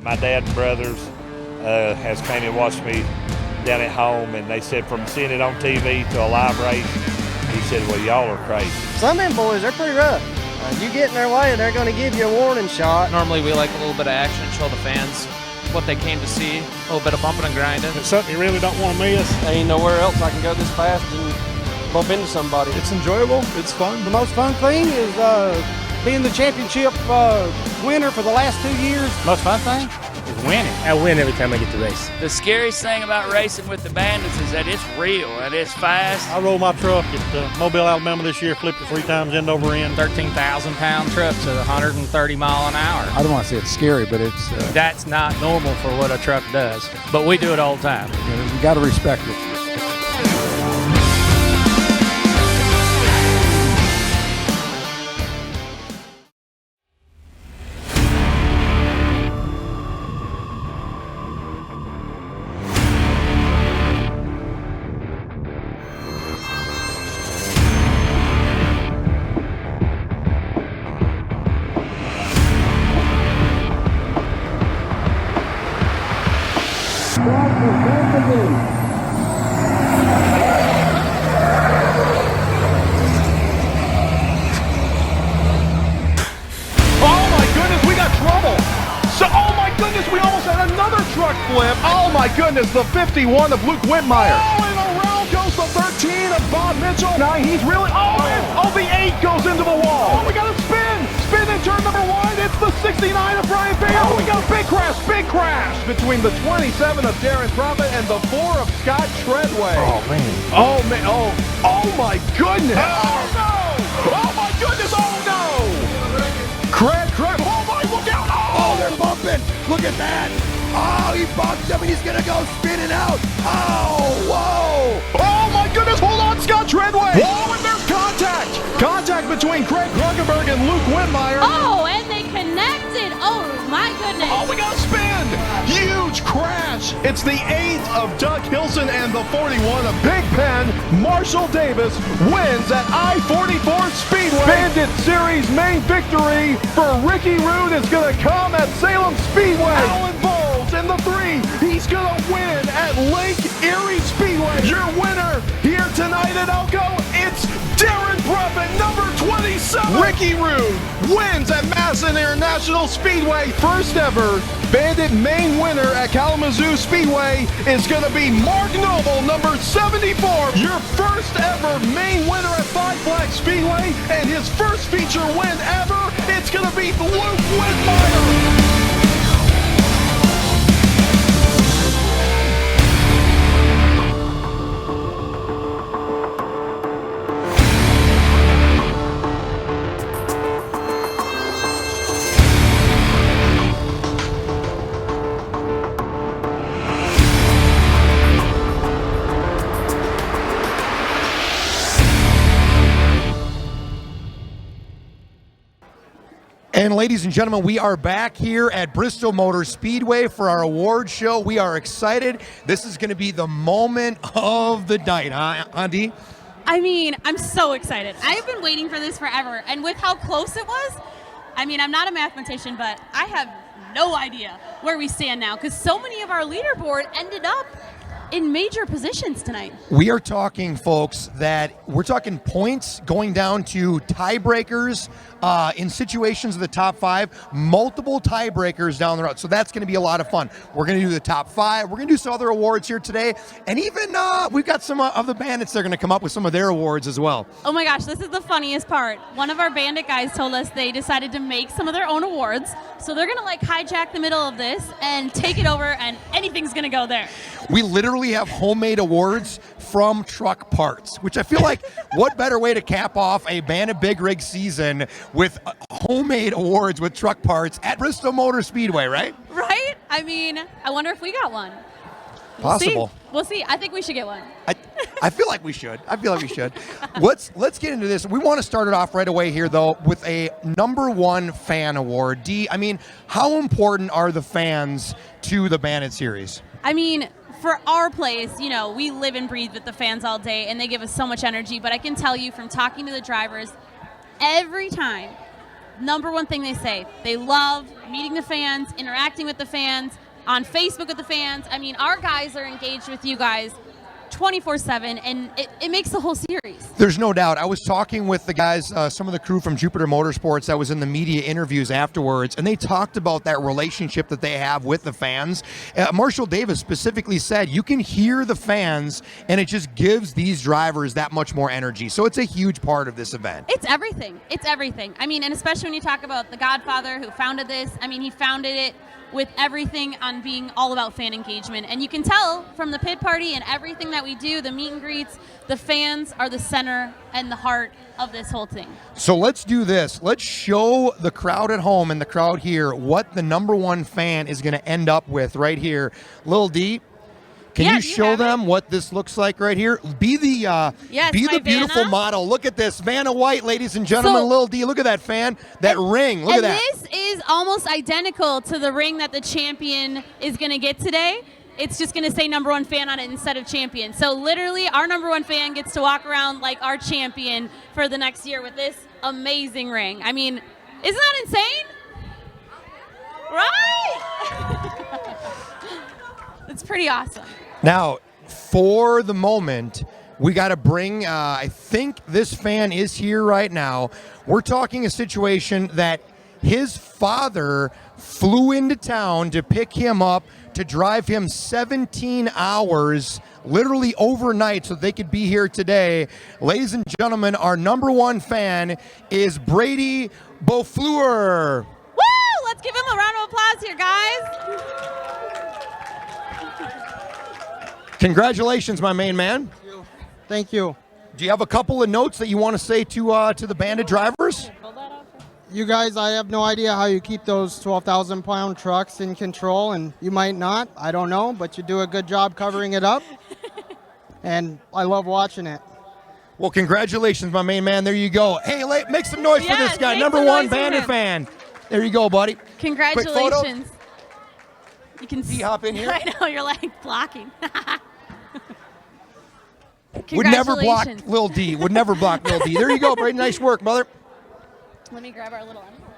My dad and brothers has came and watched me down at home, and they said from seeing it on TV to a live race, he said, well, y'all are crazy. Some of them boys, they're pretty rough. You get in their way, they're going to give you a warning shot. Normally we like a little bit of action, show the fans what they came to see, a little bit of bumping and grinding. It's something you really don't want to miss. There ain't nowhere else I can go this fast and bump into somebody. It's enjoyable. It's fun. The most fun thing is being the championship winner for the last 2 years. Most fun thing is winning. I win every time I get to race. The scariest thing about racing with the Bandits is that it's real and it's fast. I rolled my truck at Mobile, Alabama this year, flipped it 3 times end over end. 13,000-pound trucks at 130 mile an hour. I don't want to say it's scary, but it's... That's not normal for what a truck does, but we do it all the time. You got to respect it. Flip. Oh my goodness, the 51 of Luke Whitmire. Oh, and around goes the 13 of Bob Mitchell. Now he's really, the 8 goes into the wall. Oh, we got a spin in turn number 1. It's the 69 of Brian Bayer. Oh, we got a big crash between the 27 of Darren Prophet and the 4 of Scott Treadway. Oh my goodness. Oh no. Oh my goodness. Oh no. Craig, oh my, look out. Oh, they're bumping. Look at that. Oh, he bumped him and he's gonna go spinning out. Oh, whoa. Oh my goodness, hold on, Scott Treadway. Whoa, and there's contact. Contact between Craig Kruckenberg and Luke Whitmire. Oh, and they connected. Oh my goodness. Oh, we got a spin. Huge crash. It's the 8th of Doug Hilson and the 41 of Big Pen. Marshall Davis wins at I-44 Speedway. Bandit Series main victory for Ricky Rude is gonna come at Salem Speedway. Alan Bowles in the 3. He's gonna win at Lake Erie Speedway. Your winner here tonight at Elko, it's Darren Prophet, number 27. Ricky Rude wins at Madison International Speedway. First ever Bandit main winner at Kalamazoo Speedway is going to be Mark Noble, number 74. Your first ever main winner at Five Flags Speedway and his first feature win ever. It's going to be Luke Whitmire. And ladies and gentlemen, we are back here at Bristol Motor Speedway for our award show. We are excited. This is going to be the moment of the night, huh, Andy? I mean, I'm so excited. I have been waiting for this forever. And with how close it was, I mean, I'm not a mathematician, but I have no idea where we stand now because so many of our leaderboard ended up in major positions tonight. We are talking, folks, that we're talking points going down to tiebreakers in situations of the top 5, multiple tiebreakers down the road. So that's going to be a lot of fun. We're going to do the top 5. We're going to do some other awards here today. And even we've got some of the Bandits that are going to come up with some of their awards as well. Oh my gosh, this is the funniest part. One of our Bandit guys told us they decided to make some of their own awards. So they're going to like hijack the middle of this and take it over and anything's going to go there. We literally have homemade awards from truck parts, which I feel like what better way to cap off a Bandit Big Rig season with homemade awards with truck parts at Bristol Motor Speedway, right? Right? I mean, I wonder if we got one. Possible. We'll see. I think we should get one. I feel like we should. Let's get into this. We want to start it off right away here, though, with a number 1 fan award. Dee, I mean, how important are the fans to the Bandit Series? I mean, for our place, you know, we live and breathe with the fans all day, and they give us so much energy. But I can tell you from talking to the drivers, every time number one thing they say. They love meeting the fans, interacting with the fans, on Facebook with the fans. I mean, our guys are engaged with you guys 24/7, and it makes the whole series. There's no doubt. I was talking with the guys, some of the crew from Jupiter Motorsports that was in the media interviews afterwards, and they talked about that relationship that they have with the fans. Marshall Davis specifically said, you can hear the fans, and it just gives these drivers that much more energy. So it's a huge part of this event. It's everything. It's everything. I mean, and especially when you talk about the Godfather who founded this. I mean, he founded it with everything on being all about fan engagement. And you can tell from the pit party and everything that we do, the meet and greets, the fans are the center and the heart of this whole thing. So let's do this. Let's show the crowd at home and the crowd here what the number one fan is going to end up with right here. Lil D, can you show them what this looks like right here? Be the beautiful Vanna model. Look at this. Vanna White, ladies and gentlemen. Lil D, look at that fan. That ring. Look at that. And this is almost identical to the ring that the champion is going to get today. It's just going to say number one fan on it instead of champion. So literally our number one fan gets to walk around like our champion for the next year with this amazing ring. I mean, isn't that insane? Right? It's pretty awesome. Now, for the moment, we got to bring, I think this fan is here right now. We're talking a situation that his father flew into town to pick him up, to drive him 17 hours, literally overnight, so they could be here today. Ladies and gentlemen, our number one fan is Brady Beaufleur. Woo! Let's give him a round of applause here, guys. Congratulations, my main man. Thank you. Do you have a couple of notes that you want to say to the Bandit drivers? You guys, I have no idea how you keep those 12,000-pound trucks in control, and you might not. I don't know, but you do a good job covering it up, and I love watching it. Well, congratulations, my main man. There you go. Hey, make some noise for this guy, number one Bandit fan. There you go, buddy. Congratulations. You can see. Hop in here. I know, you're like blocking. Would never block Lil D. Would never block Lil D. There you go, Brady. Nice work, brother. Let me grab our little envelope.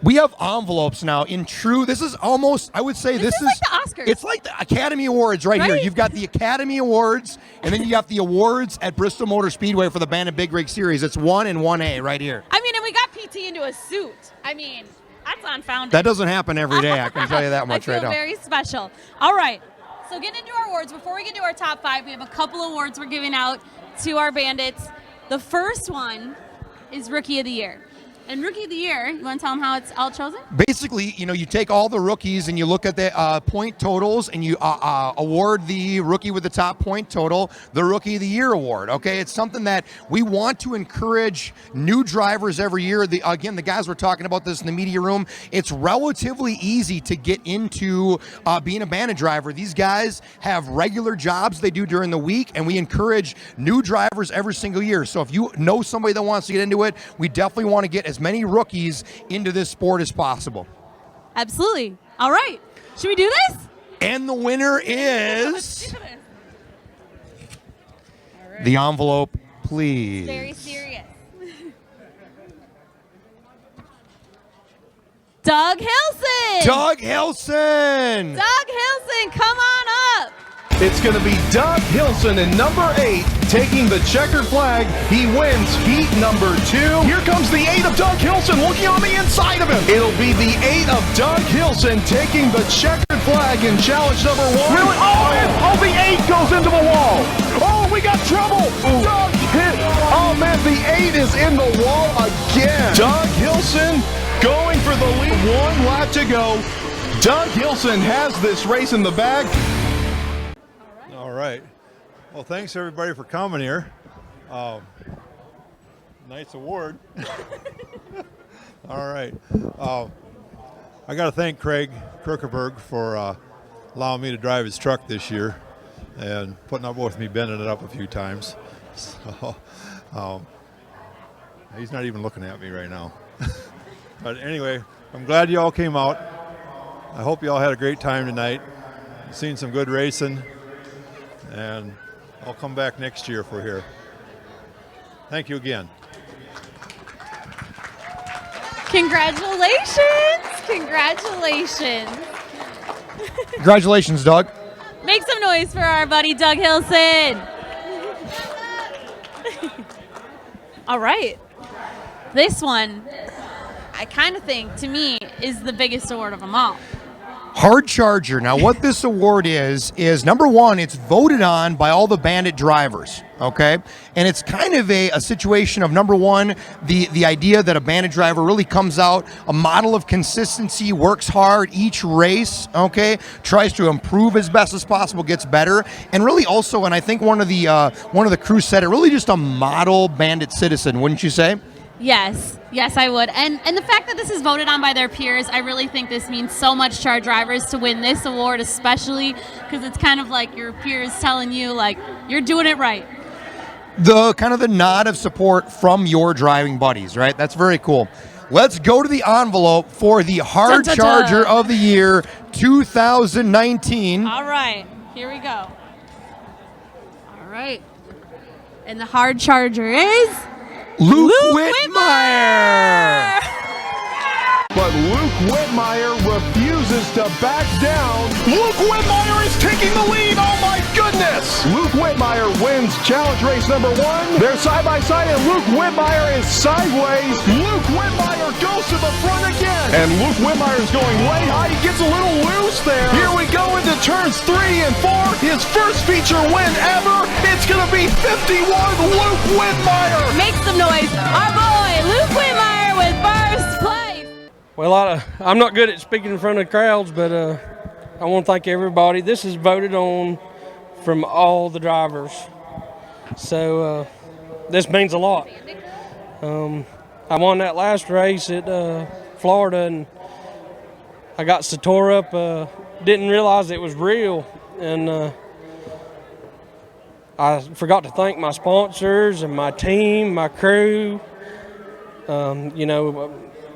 We have envelopes now in true. This is almost, I would say, this is like the Oscars. It's like the Academy Awards right here. You've got the Academy Awards, and then you got the awards at Bristol Motor Speedway for the Bandit Big Rig Series. It's 1 and 1A right here. I mean, and we got PT into a suit. I mean, that's unfounded. That doesn't happen every day, I can tell you that much right now. I feel very special. All right, so getting into our awards. Before we get to our top 5, we have a couple awards we're giving out to our Bandits. The first one is Rookie of the Year. And Rookie of the Year, you want to tell them how it's all chosen? Basically, you take all the rookies and you look at the point totals and you award the rookie with the top point total the Rookie of the Year award, okay? It's something that we want to encourage new drivers every year. Again, the guys were talking about this in the media room. It's relatively easy to get into being a Bandit driver. These guys have regular jobs they do during the week, and we encourage new drivers every single year. So if you know somebody that wants to get into it, we definitely want to get as many rookies into this sport as possible. Absolutely. All right. Should we do this? And the winner is the envelope, please. Very serious. Doug Hilson. Doug Hilson. Doug Hilson, come on up. It's going to be Doug Hilson in number 8 taking the checkered flag. He wins heat number 2. Here comes the 8 of Doug Hilson looking on the inside of him. It'll be the 8 of Doug Hilson taking the checkered flag in challenge number 1. Really? Oh, the 8 goes into the wall. Oh, we got trouble. Doug hit. Oh, man, the 8 is in the wall again. Doug Hilson going for the lead. 1 lap to go. Doug Hilson has this race in the bag. All right. Well, thanks everybody for coming here. Nice award. All right. I got to thank Craig Kruckerberg for allowing me to drive his truck this year and putting up with me bending it up a few times. So, he's not even looking at me right now. But anyway, I'm glad you all came out. I hope you all had a great time tonight. Seen some good racing. And I'll come back next year if we're here. Thank you again. Congratulations! Congratulations! Congratulations, Doug. Make some noise for our buddy Doug Hilson. All right. This one, I kind of think, to me, is the biggest award of them all. Hard Charger. Now, what this award is number one, it's voted on by all the Bandit drivers, okay? And it's kind of a situation of, number one, the idea that a Bandit driver really comes out, a model of consistency, works hard each race, okay? Tries to improve as best as possible, gets better. And really also, and I think one of the crew said it, really just a model Bandit citizen, wouldn't you say? Yes, I would. And the fact that this is voted on by their peers, I really think this means so much to our drivers to win this award, especially because it's kind of like your peers telling you, like, you're doing it right. The kind of the nod of support from your driving buddies, right? That's very cool. Let's go to the envelope for the Hard Charger of the Year 2019. All right, here we go. All right. And the Hard Charger is... Luke Whitmire! But Luke Whitmire refuses to back down. Luke Whitmire is taking the lead. Oh my goodness! Luke Whitmire wins challenge race number 1. They're side by side and Luke Whitmire is sideways. Luke Whitmire goes to the front again. And Luke Whitmire is going way high. He gets a little loose there. Here we go into turns 3 and 4. His first feature win ever. It's going to be 51 Luke Whitmire. Make some noise. Our boy, Luke Whitmire with first place. Well, I'm not good at speaking in front of crowds, but I want to thank everybody. This is voted on from all the drivers. So this means a lot. I won that last race at Florida, and I got so tore up, didn't realize it was real. And I forgot to thank my sponsors and my team, my crew,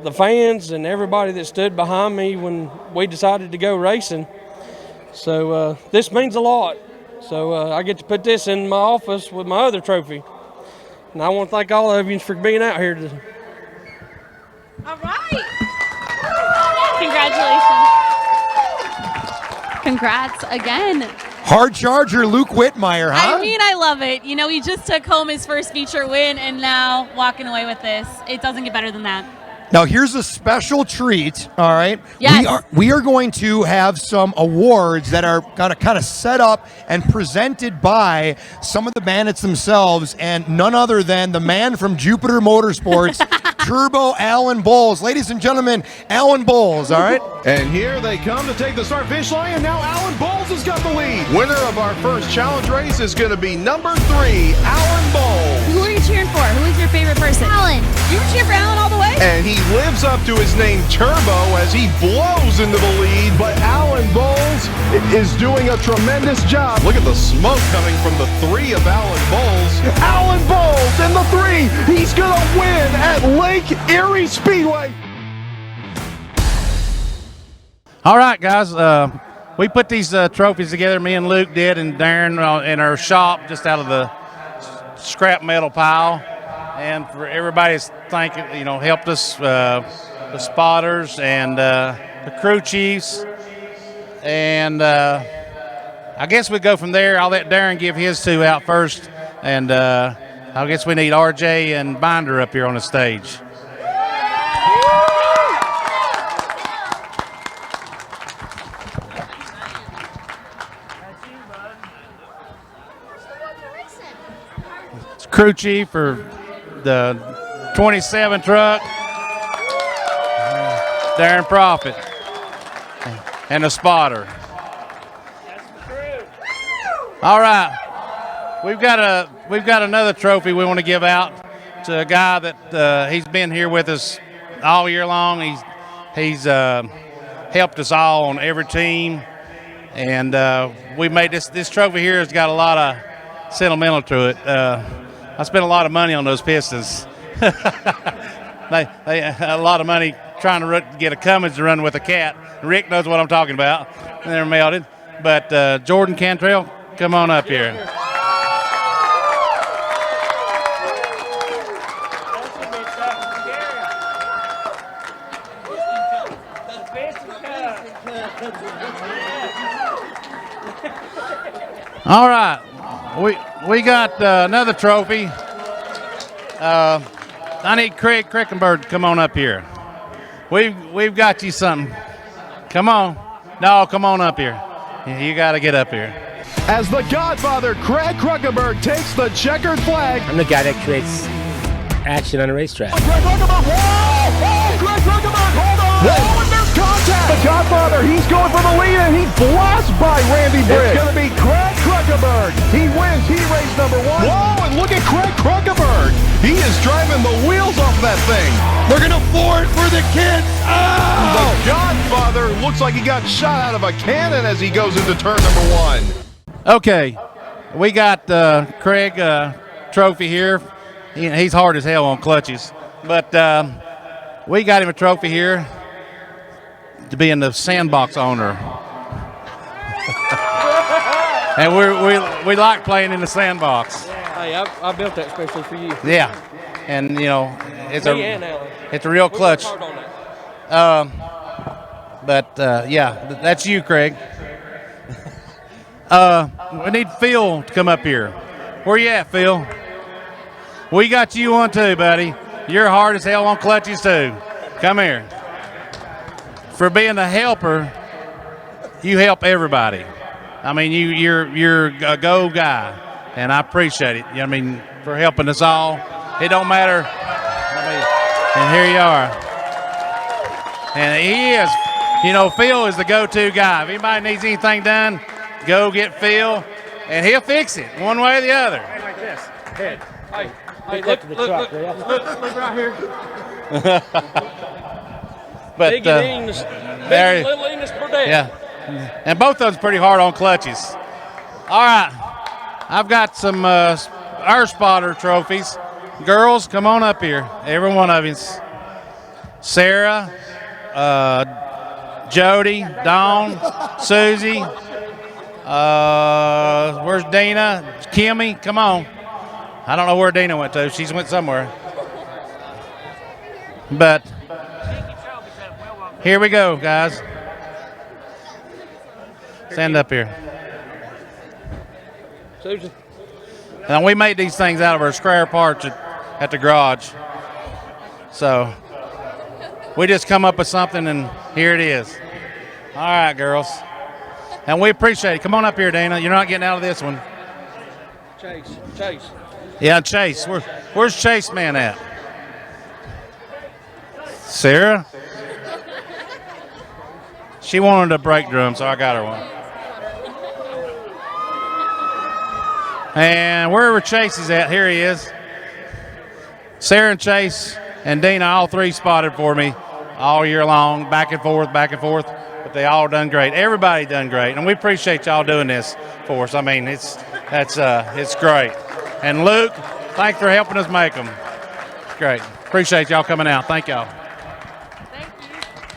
the fans and everybody that stood behind me when we decided to go racing. So this means a lot. So I get to put this in my office with my other trophy. And I want to thank all of you for being out here today. All right. Congratulations. Congrats again. Hard Charger Luke Whitmire, huh? I mean, I love it. You know, he just took home his first feature win, and now walking away with this. It doesn't get better than that. Now, here's a special treat, all right? Yes. We are going to have some awards that are going to kind of set up and presented by some of the Bandits themselves, and none other than the man from Jupiter Motorsports, Turbo Alan Bowles. Ladies and gentlemen, Alan Bowles, all right? And here they come to take the start-finish line, and now Alan Bowles has got the lead. Winner of our first challenge race is going to be number 3, Alan Bowles. Who are you cheering for? Who is your favorite person? Alan. You were cheering for Alan all the way? And he lives up to his name Turbo as he blows into the lead, but Alan Bowles is doing a tremendous job. Look at the smoke coming from the 3 of Alan Bowles. Alan Bowles in the 3. He's going to win at Lake Erie Speedway. All right, guys. We put these trophies together, me and Luke did, and Darren in our shop just out of the scrap metal pile. And for everybody's helped us, the spotters and the crew chiefs. And I guess we go from there. I'll let Darren give his 2 out first. And I guess we need RJ and Binder up here on the stage. It's crew chief for the 27 truck, Darren Prophet, and the spotter. All right, we've got another trophy we want to give out to a guy that he's been here with us all year long. He's helped us all on every team, and we made this trophy here has got a lot of sentimental to it. I spent a lot of money on those Pistons. they a lot of money trying to get a Cummins to run with a cat. Rick knows what I'm talking about. They're melted. But Jordan Cantrell, come on up here. All right, we got another trophy. I need Craig Crickenberg to come on up here. We've got you something. Come on. No, come on up here. You got to get up here. As the Godfather, Craig Crickenberg takes the checkered flag. I'm the guy that creates action on a racetrack. Craig Crickenberg, whoa! Craig Crickenberg, hold on! Whoa, and there's contact! The Godfather, he's going for the lead, and he blasted by Randy Briggs. It's going to be Craig Crickenberg. He wins heat race number 1. Whoa, and look at Craig Crickenberg. He is driving the wheels off that thing. We're going to floor it for the kids. Oh! The Godfather looks like he got shot out of a cannon as he goes into turn number 1. Okay, we got Craig trophy here. He's hard as hell on clutches, but we got him a trophy here to being the sandbox owner. And we like playing in the sandbox. Hey, I built that especially for you. Yeah, and you know it's a real clutch. Yeah, that's you, Craig. We need Phil to come up here. Where you at, Phil? We got you on too, buddy. You're hard as hell on clutches too. Come here. For being a helper, you help everybody. I mean, you're a go guy, and I appreciate it. I mean, for helping us all. It don't matter. And here you are. And he is. You know, Phil is the go-to guy. If anybody needs anything done, go get Phil, and he'll fix it one way or the other. Like this. Head. Hey, look right here. But Big Enos, little Enos Burdett. Yeah, and both of them's pretty hard on clutches. All right, I've got some our spotter trophies. Girls, come on up here. Every one of you. Sarah, Jody, Dawn, Susie. Where's Dina? Kimmy, come on. I don't know where Dina went to. She's went somewhere. But here we go, guys. Stand up here. Susan. Now, we made these things out of our spare parts at the garage. So we just come up with something, and here it is. All right, girls. And we appreciate it. Come on up here, Dana. You're not getting out of this one. Chase. Yeah, Chase. Where's Chase man at? Sarah? She wanted a brake drum, so I got her one. And wherever Chase is at, here he is. Sarah and Chase and Dina, all three spotted for me all year long, back and forth. But they all done great. Everybody done great, and we appreciate y'all doing this for us. I mean, it's great. And Luke, thanks for helping us make them. It's great. Appreciate y'all coming out. Thank y'all. Thank you.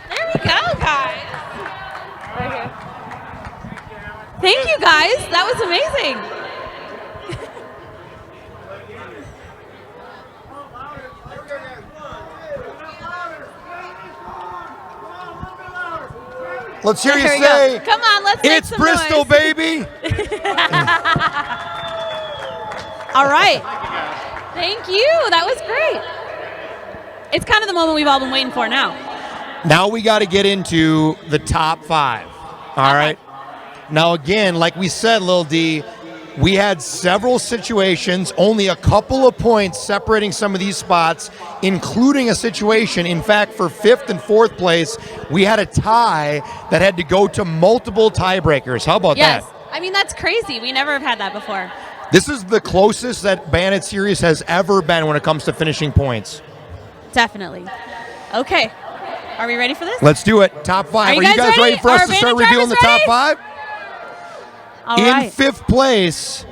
There we go, guys. Thank you, guys. That was amazing. Let's hear you There we say, go. Come on, let's make it's some Bristol, noise. baby. All right. Thank you. That was great. It's kind of the moment we've all been waiting for now. Now we got to get into the top 5. All right. Now, again, like we said, Lil D, we had several situations, only a couple of points separating some of these spots, including a situation, in fact, for 5th and 4th place, we had a tie that had to go to multiple tiebreakers. How about that? Yes. I mean, that's crazy. We never have had that before. This is the closest that Bandit Series has ever been when it comes to finishing points. Definitely. Okay. Are we ready for this? Let's do it. Top 5. Are you guys ready for us Are to start Bandit revealing the top drivers 5? All In right. 5th place,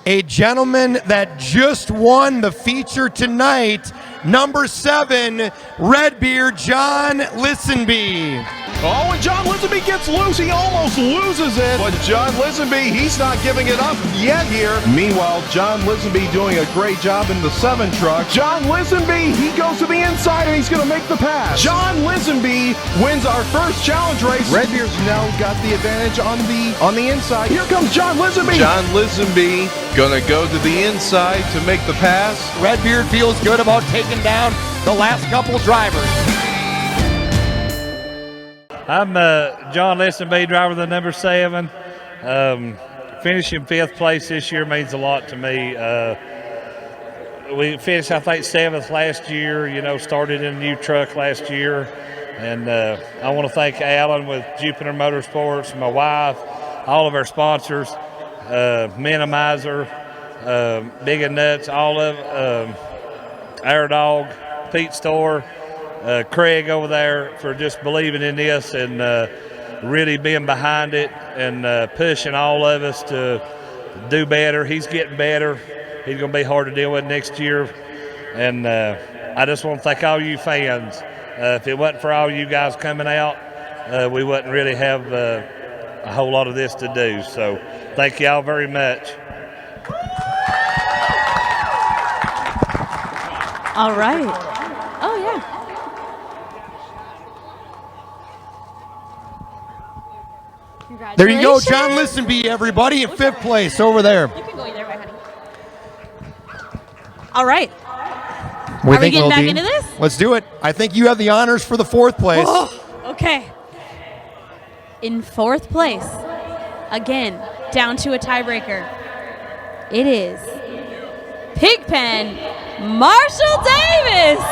a gentleman that just won the feature tonight, number 7, Redbeard John Listenby. Oh, and John Lisenby gets loose. He almost loses it. But John Lisenby, he's not giving it up yet here. Meanwhile, John Lisenby doing a great job in the 7 truck. John Lisenby, he goes to the inside and he's going to make the pass. John Lisenby wins our first challenge race. Redbeard's now got the advantage on the inside. Here comes John Lisenby. John Lisenby going to go to the inside to make the pass. Redbeard feels good about taking down the last couple drivers. I'm John Lisenby, driver of the number 7. Finishing 5th place this year means a lot to me. We finished, I think, 7th last year. You know, started in a new truck last year. And I want to thank Alan with Jupiter Motorsports, my wife, all of our sponsors, Minimizer, Big and Nuts, all of Our Dog, Pete Store, Craig over there for just believing in this and really being behind it and pushing all of us to do better. He's getting better. He's going to be hard to deal with next year. And I just want to thank all you fans. If it wasn't for all you guys coming out, we wouldn't really have a whole lot of this to do. So thank you all very much. All right. Oh, yeah. There you go, John Lisenby, everybody, in 5th place over there. You can go either way, honey. All right. Are we getting back into this? Let's do it. I think you have the honors for the 4th place. Oh, okay. In 4th place, again, down to a tiebreaker, it is Pigpen Marshall Davis.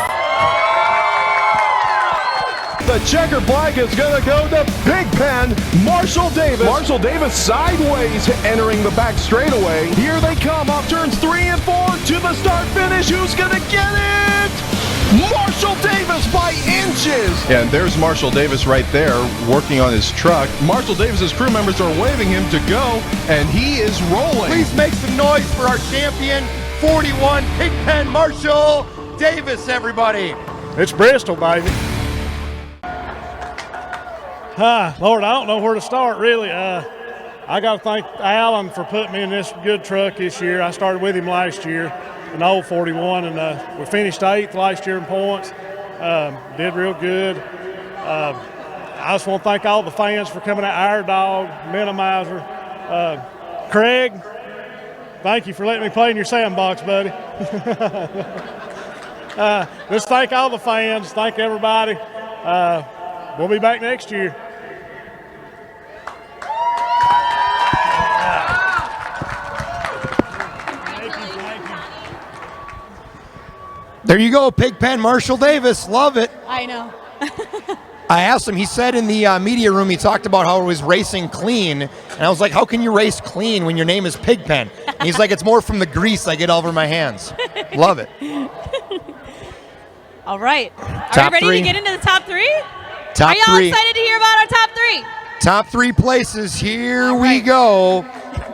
The checker flag is going to go to Pigpen Marshall Davis. Marshall Davis sideways entering the back straightaway. Here they come off turns 3 and 4 to the start finish. Who's going to get it? Marshall Davis by inches. And there's Marshall Davis right there working on his truck. Marshall Davis's crew members are waving him to go, and he is rolling. Please make some noise for our champion, 41, Pigpen Marshall Davis, everybody. It's Bristol, baby. Lord, I don't know where to start, really. I got to thank Alan for putting me in this good truck this year. I started with him last year in the old 41, and we finished 8th last year in points. Did real good. I just want to thank all the fans for coming out. Our Dog, Minimizer, Craig, thank you for letting me play in your sandbox, buddy. Just thank all the fans. Thank everybody. We'll be back next year. There you go, Pigpen Marshall Davis. Love it. I know. I asked him, he said in the media room, he talked about how it was racing clean. And I was like, how can you race clean when your name is Pigpen? And he's like, it's more from the grease I get all over my hands. Love it. All right. Are Top you ready 3. to get into the top 3? Top Are y'all 3. excited to hear about our top 3? Top 3 places. Here we go.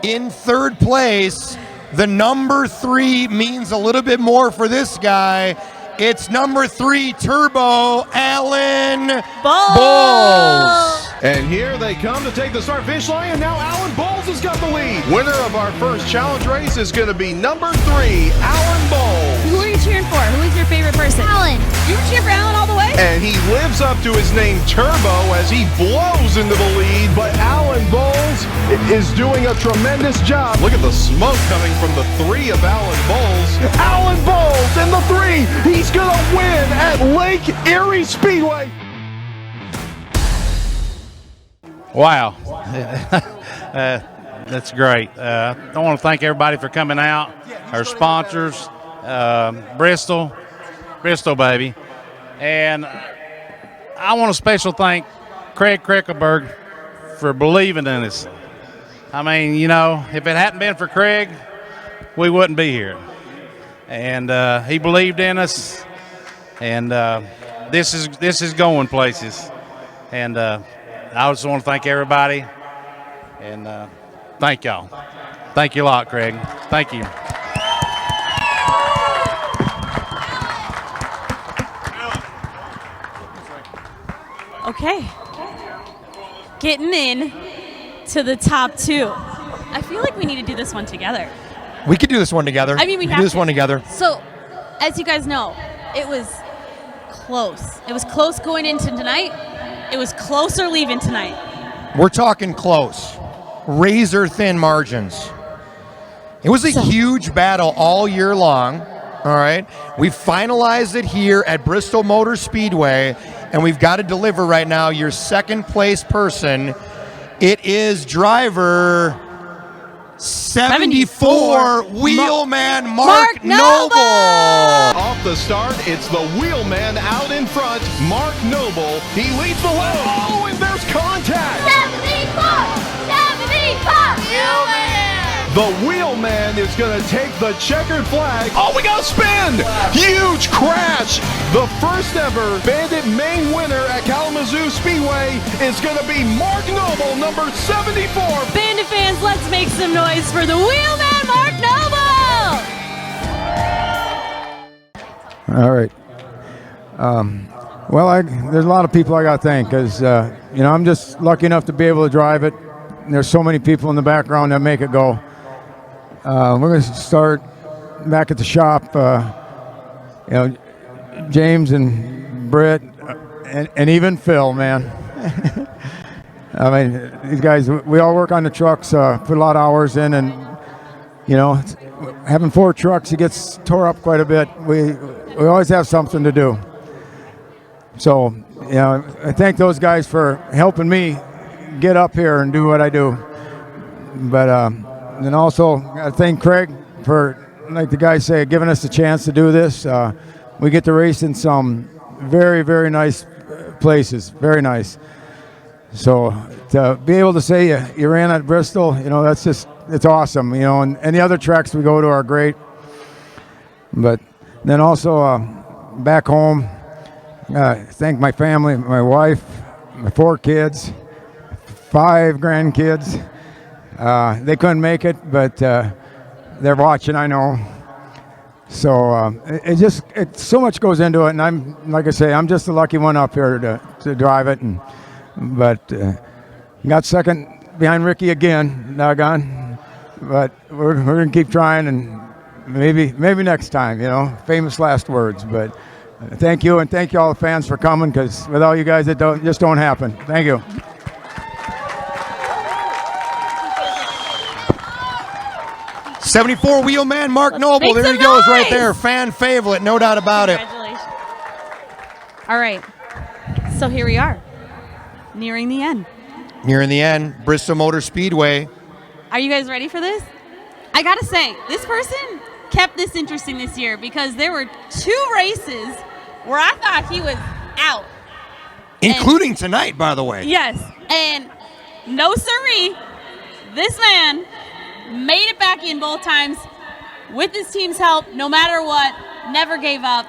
In 3rd place, the number 3 means a little bit more for this guy. It's number 3 Turbo Alan Bowles. And here they come to take the start finish line, and now Alan Bowles has got the lead. Winner of our first challenge race is going to be number 3, Alan Bowles. Who are you cheering for? Who is your favorite person? Alan. You cheer for Alan all the way? And he lives up to his name Turbo as he blows into the lead, but Alan Bowles is doing a tremendous job. Look at the smoke coming from the 3 of Alan Bowles. Alan Bowles in the 3. He's going to win at Lake Erie Speedway. Wow. That's great. I want to thank everybody for coming out, our sponsors, Bristol, baby. And I want to special thank Craig Krickelberg for believing in us. I mean, you know, if it hadn't been for Craig, we wouldn't be here. And he believed in us, and this is going places. And I just want to thank everybody, and thank y'all. Thank you a lot, Craig. Thank you. Okay. getting in to the top 2. I feel like we need to do this one together. We could do this one together. I mean, we could have do this to. one together. So, as you guys know, it was close. It was close going into tonight. It was closer leaving tonight. We're talking close. Razor thin margins. It was a huge battle all year long. All right. We finalized it here at Bristol Motor Speedway, and we've got to deliver right now your second place person. It is driver 74, Wheelman Mark Noble. Off the start, it's the Wheelman out in front, Mark Noble. He leads the way. Oh, and there's contact. 74! Wheelman! The Wheelman is going to take the checkered flag. Oh, we got a spin! Huge crash! The first ever Bandit main winner at Kalamazoo Speedway is going to be Mark Noble, number 74. Bandit fans, let's make some noise for the Wheelman Mark Noble! All right. Well, there's a lot of people I got to thank because, I'm just lucky enough to be able to drive it. And there's so many people in the background that make it go. We're going to start back at the shop. James and Britt and even Phil, man. I mean, these guys, we all work on the trucks, put a lot of hours in, and, having 4 trucks, it gets tore up quite a bit. We always have something to do. So, I thank those guys for helping me get up here and do what I do. But then also, I thank Craig for, like the guys say, giving us the chance to do this. We get to race in some very, very nice places. Very nice. So to be able to say you ran at Bristol, that's just, it's awesome. And the other tracks we go to are great. But then also back home, thank my family, my wife, my 4 kids, 5 grandkids. They couldn't make it, but they're watching, I know. So it so much goes into it, and I'm, like I say, I'm just the lucky one up here to drive it. But got second behind Ricky again, doggone. But we're gonna keep trying, and maybe next time, famous last words. But thank you, and thank you all the fans for coming, because without you guys, it just don't happen. Thank you. '74 Wheelman Mark Noble. There he goes, right there. Fan favorite, no doubt about it. Congratulations. All right. So here we are, nearing the end. Nearing the end, Bristol Motor Speedway. Are you guys ready for this? I gotta say, this person kept this interesting this year because there were 2 races where I thought he was out. Including tonight, by the way. Yes, and no siree, this man made it back in both times with his team's help, no matter what, never gave up.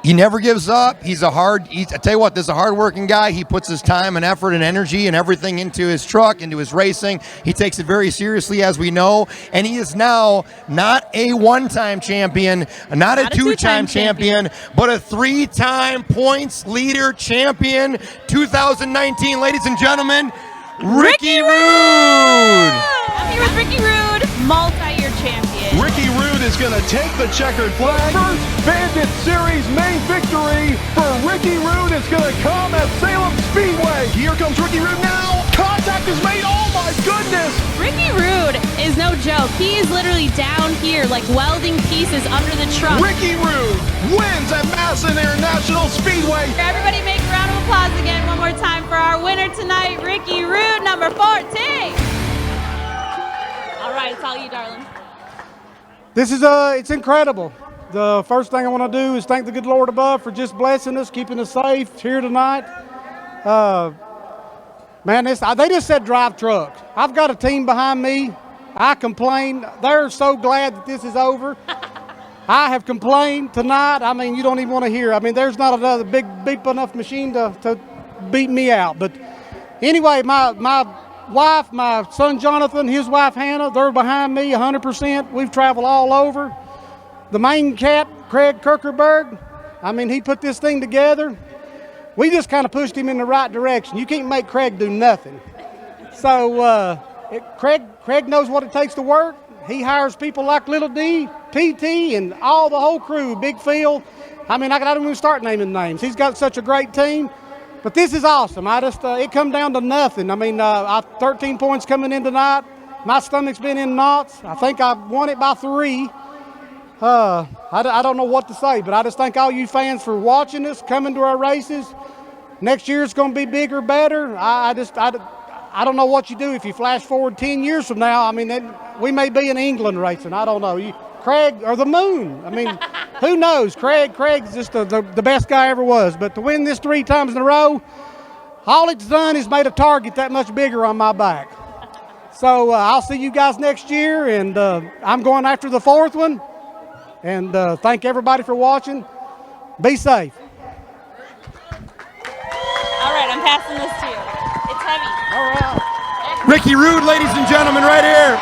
He never gives up. I tell you what, this is a hard-working guy. He puts his time and effort and energy and everything into his truck, into his racing. He takes it very seriously, as we know, and he is now not a 1-time champion, not a 2-time champion, but a 3-time points leader champion. 2019, ladies and gentlemen, Ricky Rude. I'm here with Ricky Rude, multi-year champion. Ricky Rude is going to take the checkered flag. First Bandit Series main victory for Ricky Rude is going to come at Salem Speedway. Here comes Ricky Rude now. Contact is made. Oh my goodness. Ricky Rude is no joke. He is literally down here like welding pieces under the truck. Ricky Rude wins at Madison International Speedway. Everybody make a round of applause again one more time for our winner tonight, Ricky Rude, number 14. All right, it's all you, darling. This is it's incredible. The first thing I want to do is thank the good Lord above for just blessing us, keeping us safe here tonight. Man, they just said drive truck. I've got a team behind me. I complain. They're so glad that this is over. I have complained tonight. I mean, you don't even want to hear. I mean, there's not another big beep enough machine to beat me out. But anyway, my wife, my son Jonathan, his wife Hannah, they're behind me 100%. We've traveled all over. The main cat, Craig Kirkerberg, I mean, he put this thing together. we just kind of pushed him in the right direction. You can't make Craig do nothing. So Craig knows what it takes to work. He hires people like Little D, PT, and all the whole crew, Big Phil. I mean, I don't even start naming names. He's got such a great team. But this is awesome. It come down to nothing. I mean, 13 points coming in tonight. My stomach's been in knots. I think I won it by 3. I don't know what to say, but I just thank all you fans for watching us, coming to our races. Next year it's going to be bigger, better. I don't know what you do if you flash forward 10 years from now. I mean, we may be in England racing. I don't know. Craig or the moon. I mean, who knows? Craig's just the best guy ever was. But to win this 3 times in a row, all it's done is made a target that much bigger on my back. So I'll see you guys next year, and I'm going after the 4th one. And thank everybody for watching. Be safe. All right, I'm passing this to you. It's heavy. All right. Ricky Rude, ladies and gentlemen, right here.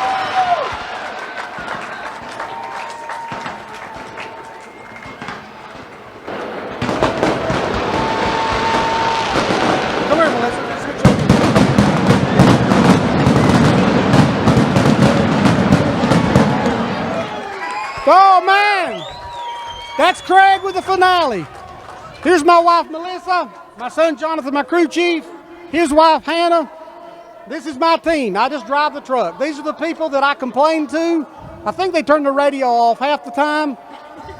Come here, Melissa. Switch over. Oh, man. That's Craig with the finale. Here's my wife, Melissa. My son, Jonathan, my crew chief. His wife, Hannah. This is my team. I just drive the truck. These are the people that I complain to. I think they turn the radio off half the time.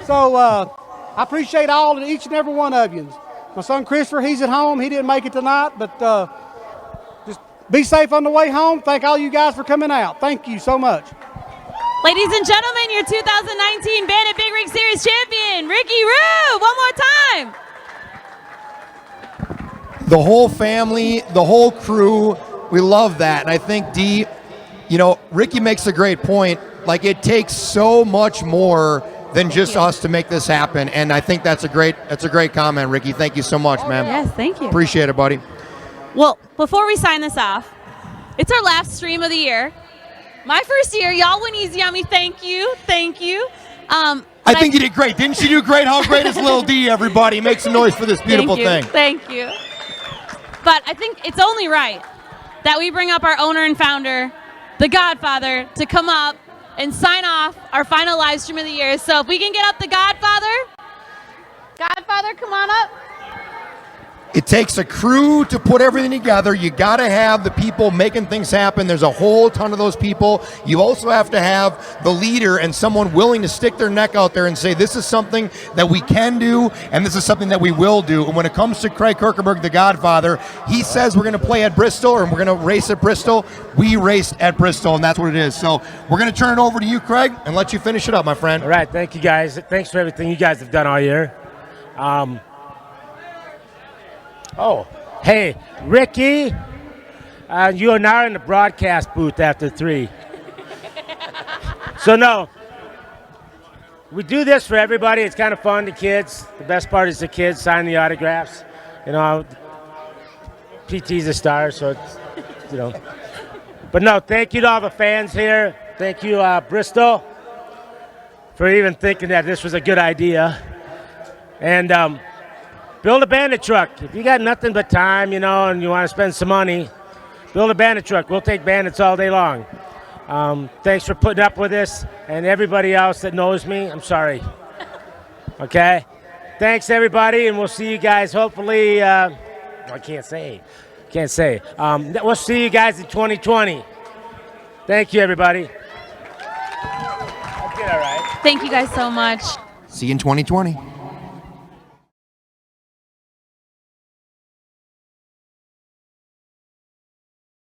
So I appreciate each and every one of you. My son, Christopher, he's at home. He didn't make it tonight, but just be safe on the way home. Thank all you guys for coming out. Thank you so much. Ladies and gentlemen, your 2019 Bandit Big Rig Series champion, Ricky Rue. One more time. The whole family, the whole crew, we love that. And I think, Dee, Ricky makes a great point. Like, it takes so much more than just us to make this happen. And I think that's a great comment, Ricky. Thank you so much, man. Yes, thank you. Appreciate it, buddy. Well, before we sign this off, it's our last stream of the year. My first year, y'all went easy on me. Thank you. Thank you. I think you did great. Didn't she do great? How great is Lil D, everybody? Make some noise for this beautiful thing. Thank you. But I think it's only right that we bring up our owner and founder, the Godfather, to come up and sign off our final live stream of the year. So if we can get up the Godfather, come on up. It takes a crew to put everything together. You got to have the people making things happen. There's a whole ton of those people. You also have to have the leader and someone willing to stick their neck out there and say, this is something that we can do, and this is something that we will do. And when it comes to Craig Kirkenberg, the Godfather, he says we're going to play at Bristol, or we're going to race at Bristol. We raced at Bristol, and that's what it is. So we're going to turn it over to you, Craig, and let you finish it up, my friend. All right, thank you, guys. Thanks for everything you guys have done all year. Oh, hey, Ricky, you are now in the broadcast booth after 3. So, no, we do this for everybody. It's kind of fun, the kids. The best part is the kids sign the autographs. PT's a star, so it's, But, no, thank you to all the fans here. Thank you, Bristol, for even thinking that this was a good idea. And, build a Bandit truck. If you got nothing but time, and you want to spend some money, build a Bandit truck. We'll take Bandits all day long. Thanks for putting up with this, and everybody else that knows me, I'm sorry. Okay? Thanks, everybody, and we'll see you guys hopefully, I can't say. We'll see you guys in 2020. Thank you, everybody. Thank you guys so much. See you in 2020.